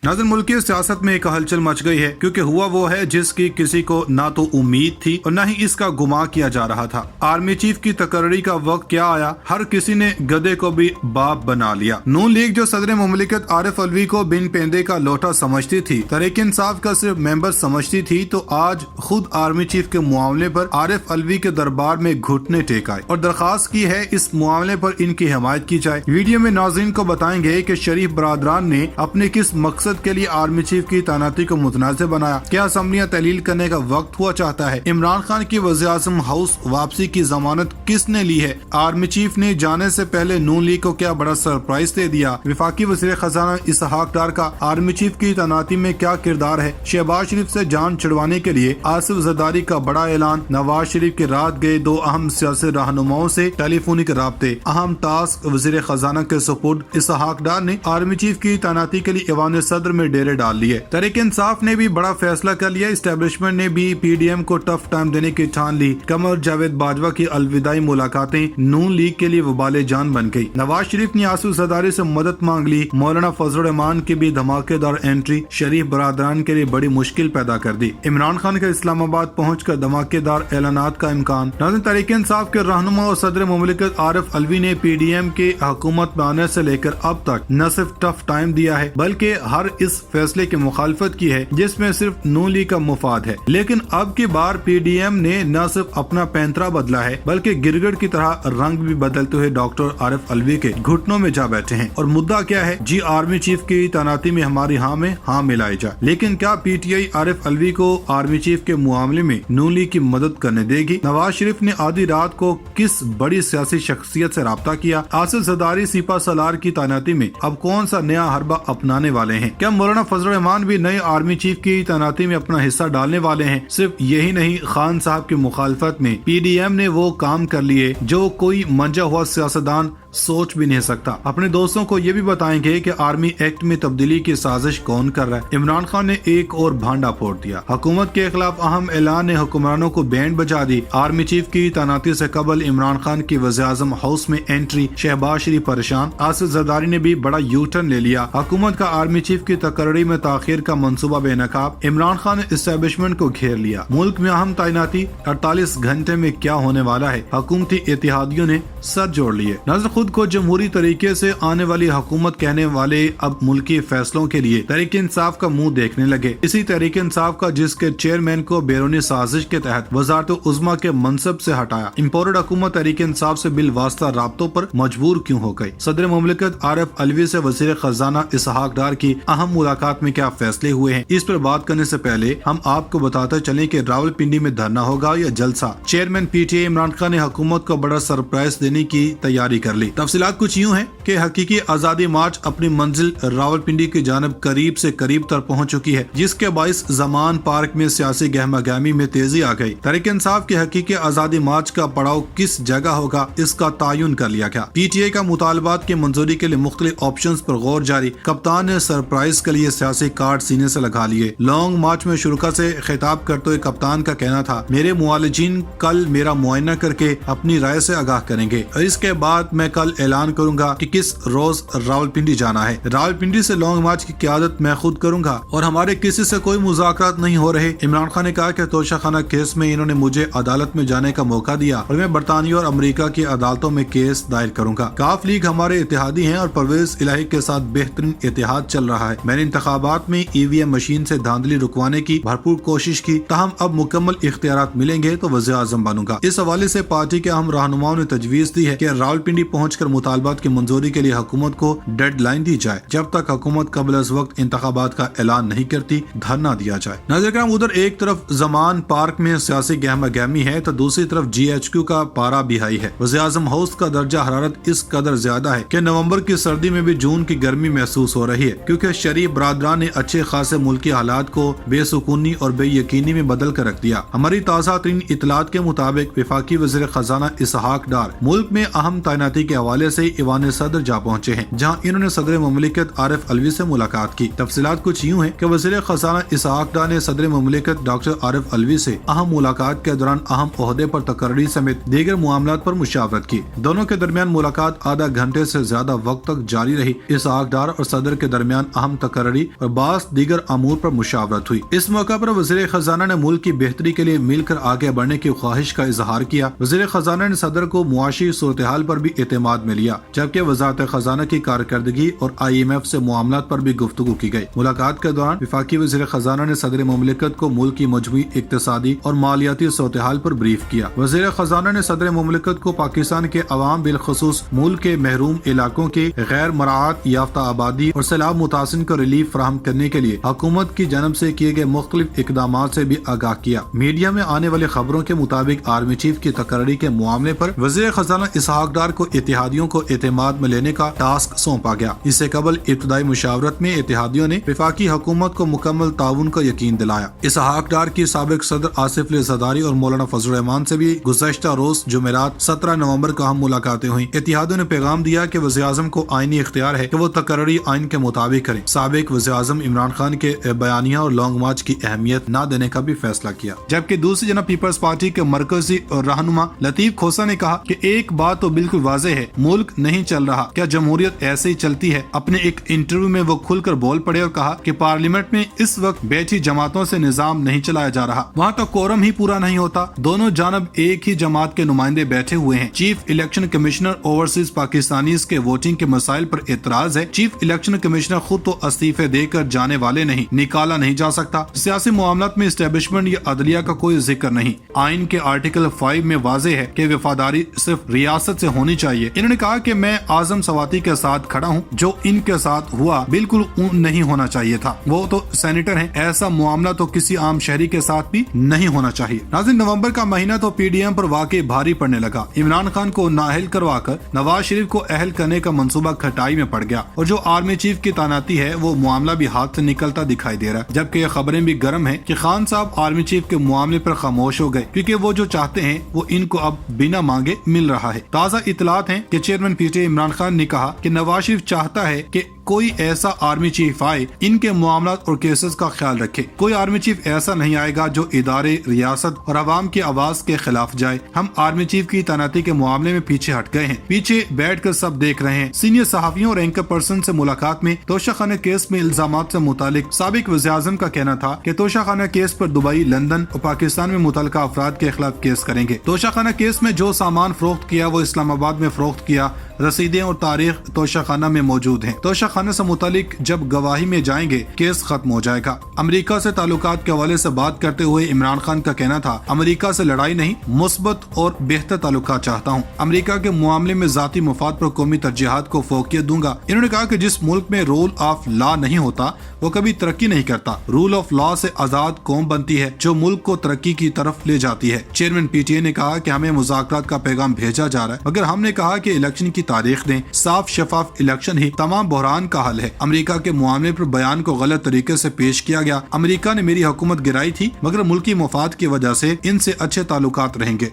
नाज़रीन, मुल्की सियासत में एक हलचल मच गई है, क्योंकि हुआ वो है जिसकी किसी को ना तो उम्मीद थी और न ही इसका गुमा किया जा रहा था। आर्मी चीफ की तकर्री का वक्त क्या आया, हर किसी ने गधे को भी बाप बना लिया। नून लीग जो सदर मुमलिकत आरिफ अलवी को बिन पेंदे का लोटा समझती थी, तहरीक इंसाफ का सिर्फ मेंबर समझती थी, तो आज खुद आर्मी चीफ के मामले पर आरिफ अलवी के दरबार में घुटने टेक आए और दरखास्त की है इस मामले पर इनकी हिमायत की जाए। वीडियो में नाज़रीन को बताएंगे कि शरीफ बरादरान ने अपने किस मकसद के लिए आर्मी चीफ की तैनाती को मुतनाज़ बनाया, क्या असम्बलियां तहलील करने का वक्त हुआ चाहता है, इमरान खान की वज़ीर-ए-आज़म हाउस वापसी की जमानत किसने ली है, आर्मी चीफ ने जाने से पहले नून लीग को क्या बड़ा सरप्राइज दे दिया, वफाकी वज़ीर खजाना इसहाक डार का आर्मी चीफ की तैनाती में क्या किरदार है, शहबाज शरीफ से जान छुड़वाने के लिए आसिफ जरदारी का बड़ा ऐलान, नवाज शरीफ के रात गए दो अहम सियासी रहनुमाओं से टेलीफोनिक राब्ते, अहम टास्क वज़ीर खजाना के सुपुर्द, इसहाक डार ने आर्मी चीफ की तैनाती के लिए ईवान सदर में डेरे डाल लिए। तहरीक इंसाफ ने भी बड़ा फैसला कर लिया, इस्टेब्लिशमेंट ने भी पीडीएम को टफ टाइम देने की ठान ली। कमर जावेद बाजवा की अलविदाई मुलाकातें नून लीग के लिए वबाले जान बन गई। नवाज शरीफ ने आसिफ जरदारी से मदद मांग ली। मौलाना फजल रहमान की भी धमाकेदार एंट्री शरीफ बरादरान के लिए बड़ी मुश्किल पैदा कर दी। इमरान खान के इस्लामाबाद पहुंचकर धमाकेदार ऐलानात का इम्कान। तहरीक इंसाफ के रहनुमा और सदर मुमलिकत आरिफ अलवी ने पीडीएम के हुकूमत में आने से लेकर अब तक न सिर्फ टफ टाइम दिया है, बल्कि हर इस फैसले की मुखालफत की है जिसमें सिर्फ नून लीग का मुफाद है। लेकिन अब की बार पीडीएम ने न सिर्फ अपना पैंतरा बदला है, बल्कि गिरगिट की तरह रंग भी बदलते हुए डॉक्टर आरिफ अलवी के घुटनों में जा बैठे हैं। और मुद्दा क्या है जी, आर्मी चीफ की तैनाती में हमारी हाँ में हाँ मिलाई जाए। लेकिन क्या पीटीआई आरिफ अलवी को आर्मी चीफ के मामले में नून लीग की मदद करने देगी? नवाज शरीफ ने आधी रात को किस बड़ी सियासी शख्सियत से राब्ता किया? आसिफ जरदारी सिपा सलार की तैनाती में अब कौन सा नया हरबा अपनाने वाले हैं? क्या मौलाना फजल रहमान भी नए आर्मी चीफ की तैनाती में अपना हिस्सा डालने वाले हैं? सिर्फ यही नहीं, खान साहब की मुखालफत में पीडीएम ने वो काम कर लिए जो कोई मंजा हुआ सियासतदान सोच भी नहीं सकता। अपने दोस्तों को ये भी बताएंगे कि आर्मी एक्ट में तब्दीली की साजिश कौन कर रहा है। इमरान खान ने एक और भांडा फोड़ दिया। हुकूमत के खिलाफ अहम ऐलान ने हुक्मरानों को बैंड बजा दी। आर्मी चीफ की तैनाती से कबल इमरान खान की वज़ीर-ए-आज़म हाउस में एंट्री, शहबाज शरीफ परेशान। आसिफ जरदारी ने भी बड़ा यू टर्न ले लिया। हुकूमत का आर्मी चीफ की तकर्री में ताखीर का मंसूबा बेनकाब। इमरान खान ने एस्टेब्लिशमेंट को घेर लिया। मुल्क में अहम तैनाती 48 घंटे में क्या होने वाला है? हुकूमती इत्तेहादियों ने सर जोड़ लिए। नजर खुद को जमहूरी तरीके से आने वाली हुकूमत कहने वाले अब मुल्की फैसलों के लिए तहरीक इंसाफ का मुंह देखने लगे। इसी तहरीक इंसाफ का जिसके चेयरमैन को बैरूनी साजिश के तहत वज़ारत उज़्मा के मनसब से हटाया। इम्पोर्टेड हुकूमत तहरीक इंसाफ से बिल वास्ता राब्तों पर मजबूर क्यों हो गई? सदर मुमलिकत आरिफ अलवी से वज़ीर खजाना इसहाक डार की अहम मुलाकात में क्या फैसले हुए हैं? इस पर बात करने से पहले हम आपको बताते चलें कि रावलपिंडी में धरना होगा या जलसा। चेयरमैन पीटीआई इमरान खान ने हुकूमत को बड़ा सरप्राइज देने की तैयारी कर ली। तफसीलात कुछ यूँ है कि हकीकी आजादी मार्च अपनी मंजिल रावलपिंडी की जानब करीब से करीब तक पहुँच चुकी है, जिसके बाइस जमान पार्क में सियासी गहमा गहमी में तेजी आ गई। तहरीक इंसाफ के हकीकी आजादी मार्च का पड़ाव किस जगह होगा, इसका तयन कर लिया गया। पीटीआई का मुतालबात की मंजूरी के लिए मुख्तलिफ ऑप्शंस पर गौर जारी। कप्तान ने सरप्राइज के लिए सियासी कार्ड सीने से लगा लिए। लॉन्ग मार्च में शुरुका से खिताब करते हुए कप्तान का कहना था, मेरे मुआलिजीन कल मेरा मुआयना करके अपनी राय से आगाह करेंगे और इसके बाद मैं कल ऐलान करूंगा कि किस रोज रावलपिंडी जाना है। रावलपिंडी से लॉन्ग मार्च की क़यादत मैं खुद करूंगा और हमारे किसी से कोई मुज़ाकरात नहीं हो रहे। इमरान खान ने कहा कि तोशाखाना केस में इन्होंने मुझे अदालत में जाने का मौका दिया और मैं बरतानिया और अमेरिका की अदालतों में केस दायर करूंगा। काफ लीग हमारे इत्तेहादी हैं और परवेज इलाही के साथ बेहतरीन इत्तेहाद चल रहा है। मैंने इंतखाबात में ईवीएम मशीन से धांधली रुकवाने की भरपूर कोशिश की, ताहम अब मुकम्मल इख्तियारात मिलेंगे तो वज़ीर आज़म बनूंगा। इस हवाले से पार्टी के अहम रहनुमाओं ने तजवीज़ दी है कि रावलपिंडी पहुंचकर मुतालबात की मंजूरी के लिए हुकूमत को डेडलाइन दी जाए। जब तक हुकूमत कबल अज़ वक्त इंतखाबात का ऐलान नहीं करती, धरना दिया जाए। नाज़रीन, उधर एक तरफ जमान पार्क में सियासी गहमा गहमी है तो दूसरी तरफ GHQ का पारा भी हाई है। वज़ीर आज़म हाउस का दर्जा हरारत इस कदर ज्यादा है कि नवंबर की सर्दी में भी जून की गर्मी महसूस हो रही है, क्योंकि शरीफ बरादरान ने अच्छे खासे मुल्की हालात को बेसुकूनी और बेयकीनी में बदल कर रख दिया। हमारी ताज़ा तरीन इतलात के मुताबिक वफाकी वज़ीर खजाना इसहाक डार मुल्क में अहम तैनाती के हवाले से ईवान सदर जा पहुँचे हैं, जहाँ इन्होंने सदर मुमलिकत आरिफ अलवी से मुलाकात की। तफसीलात कुछ यूँ है कि वज़ीर खजाना इसहाक डार ने सदर मुमलिकत डॉक्टर आरिफ अलवी से अहम मुलाकात के दौरान अहम ओहदे पर तकर्री समेत दीगर मामलात पर मुशावरत की। दोनों के दरमियान मुलाकात आधा घंटे से ज्यादा वक्त तक जारी रही। इसहाक डार और सदर के दरमियान अहम तकर्री और बास दीगर अमूर पर मुशावरत हुई। इस मौका पर वज़ीर खजाना ने मुल्क की बेहतरी के लिए मिलकर आगे बढ़ने की ख्वाहिश का इजहार किया। वज़ीर खजाना ने सदर को मुआशी सूरत हाल पर भी एतमाद में लिया, जबकि वजारत खजाना की कारकर्दगी और IMF से मामलात पर भी गुफ्तगू की गई। मुलाकात के दौरान वफाकी वज़ीर खजाना ने सदर मुमलिकत को मुल्क की मजमूई इक्तिसादी और मालियाती सूरत हाल पर ब्रीफ किया। वज़ीर खजाना ने सदर मुमलिकत को पाकिस्तान के अवाम बिलखसूस मुल्क के महरूम इलाकों के गैर मराहत याफ्ता आबादी और सैलाब मुतासिन को रिलीफ फराहम करने के लिए हुकूमत की जानब से किए गए मुख्तलिफ इकदाम से भी आगाह किया। मीडिया में आने वाली खबरों के मुताबिक आर्मी चीफ की तकर्री के मामले पर वज़ीर खजाना इसहाक डार को इत्तेहादियों को एतमाद में लेने का टास्क सौंपा गया। इससे कबल इब्तदाई मुशावरत में इत्तेहादियों ने वफाकी हुकूमत को मुकम्मल ताउन का यकीन दिलाया। इसहाक डार की साबिक सदर आसिफ अली ज़रदारी और मौलाना फजल रहमान से भी गुज़श्ता रोज जुमेरात 17 नवंबर को हम मुलाकातें हुई। इत्तेहादियों ने पैगाम दिया कि वज़ीर आज़म को आईनी इख्तियार है कि वो तकर्री आइन के मुताबिक करें। साबिक वज़ीर आज़म इमरान खान के बयानिया और लॉन्ग मार्च की अहमियत न देने का भी फैसला किया। जबकि दूसरी जनब पीपल्स पार्टी के मरकजी और रहनुमा लतीफ खोसा ने कहा कि एक बात तो बिल्कुल वाज़ेह है, मुल्क नहीं चल रहा, क्या जमहूरियत ऐसे ही चलती है। अपने एक इंटरव्यू में वो खुलकर बोल पड़े और कहा कि पार्लियामेंट में इस वक्त बैठी जमातों से निजाम नहीं चलाया जा रहा, वहाँ तो कोरम ही पूरा नहीं होता। दोनों जानब एक ही जमात के नुमाइंदे बैठे हुए हैं। Chief election commissioner overseas Pakistanis के वोटिंग के मसाइल पर एतराज है। चीफ इलेक्शन कमिश्नर खुद तो इस्तीफे देकर जाने वाले नहीं, निकाला नहीं जा सकता। सियासी मामलात में एस्टेब्लिशमेंट या अदलिया का कोई जिक्र नहीं। आइन के आर्टिकल 5 में वाज़ेह है कि वफादारी सिर्फ रियासत से होनी चाहिए। इन्होंने कहा कि मैं आजम सवाती के साथ खड़ा हूँ, जो इनके साथ हुआ बिल्कुल नहीं होना चाहिए था। वो तो सेनेटर हैं, ऐसा मामला तो किसी आम शहरी के साथ भी नहीं होना चाहिए। नाज़रीन, नवंबर का महीना तो PDM पर वाकई भारी पड़ने लगा। इमरान खान को नाअहल करवाकर नवाज शरीफ को अहल करने का मंसूबा खटाई में पड़ गया और जो आर्मी चीफ की तैनाती है वो मामला भी हाथ से निकलता दिखाई दे रहा है। जबकि ये खबरें भी गर्म है कि खान साहब आर्मी चीफ के मामले पर खामोश हो गए, क्योंकि वो जो चाहते हैं वो इनको अब बिना मांगे मिल रहा है। ताज़ा इतलात हैं कि चेयरमैन PTA इमरान खान ने कहा कि नवाज शरीफ चाहता है कि कोई ऐसा आर्मी चीफ आए इनके मामलात और केसेस का ख्याल रखे। कोई आर्मी चीफ ऐसा नहीं आएगा जो इदारे, रियासत और अवाम की आवाज के खिलाफ जाए। हम आर्मी चीफ की तैनाती के मामले में पीछे हट गए हैं, पीछे बैठकर सब देख रहे हैं। सीनियर सहाफियों और एंकर पर्सन से मुलाकात में तोशाखाना केस में इल्जामात से मुतालिक साबिक वज़ीर-ए-आज़म का कहना था कि तोशाखाना केस पर दुबई, लंदन और पाकिस्तान में मुतल्लिका अफराद के खिलाफ केस करेंगे। तोशाखाना केस में जो सामान फरोख्त किया वो इस्लामाबाद में फरोख्त किया। रसीदें और तारीख तोशाखाना में मौजूद हैं। तोशाखाना से मुतालिक जब गवाही में जाएंगे केस खत्म हो जाएगा। अमेरिका से ताल्लुकात के हवाले से बात करते हुए इमरान खान का कहना था, अमेरिका से लड़ाई नहीं, मुस्बत और बेहतर ताल्लुकात चाहता हूँ। अमेरिका के मामले में जाती मफाद पर कौमी तरजीहात को फोकियत दूंगा। इन्होंने कहा कि जिस मुल्क में रूल ऑफ लॉ नहीं होता वो कभी तरक्की नहीं करता। रूल ऑफ लॉ से आजाद कौम बनती है जो मुल्क को तरक्की की तरफ ले जाती है। चेयरमैन PTA ने कहा कि हमें मुज़ाकरात का पैगाम भेजा जा रहा है, मगर हमने कहा कि इलेक्शन की तारीख दें। साफ शफाफ इलेक्शन ही तमाम बहरान का हल है। अमेरिका के मामले पर बयान को गलत तरीके से पेश किया गया। अमेरिका ने मेरी हुकूमत गिराई थी, मगर मुल्की मफाद की वजह से इनसे अच्छे ताल्लुकात रहेंगे।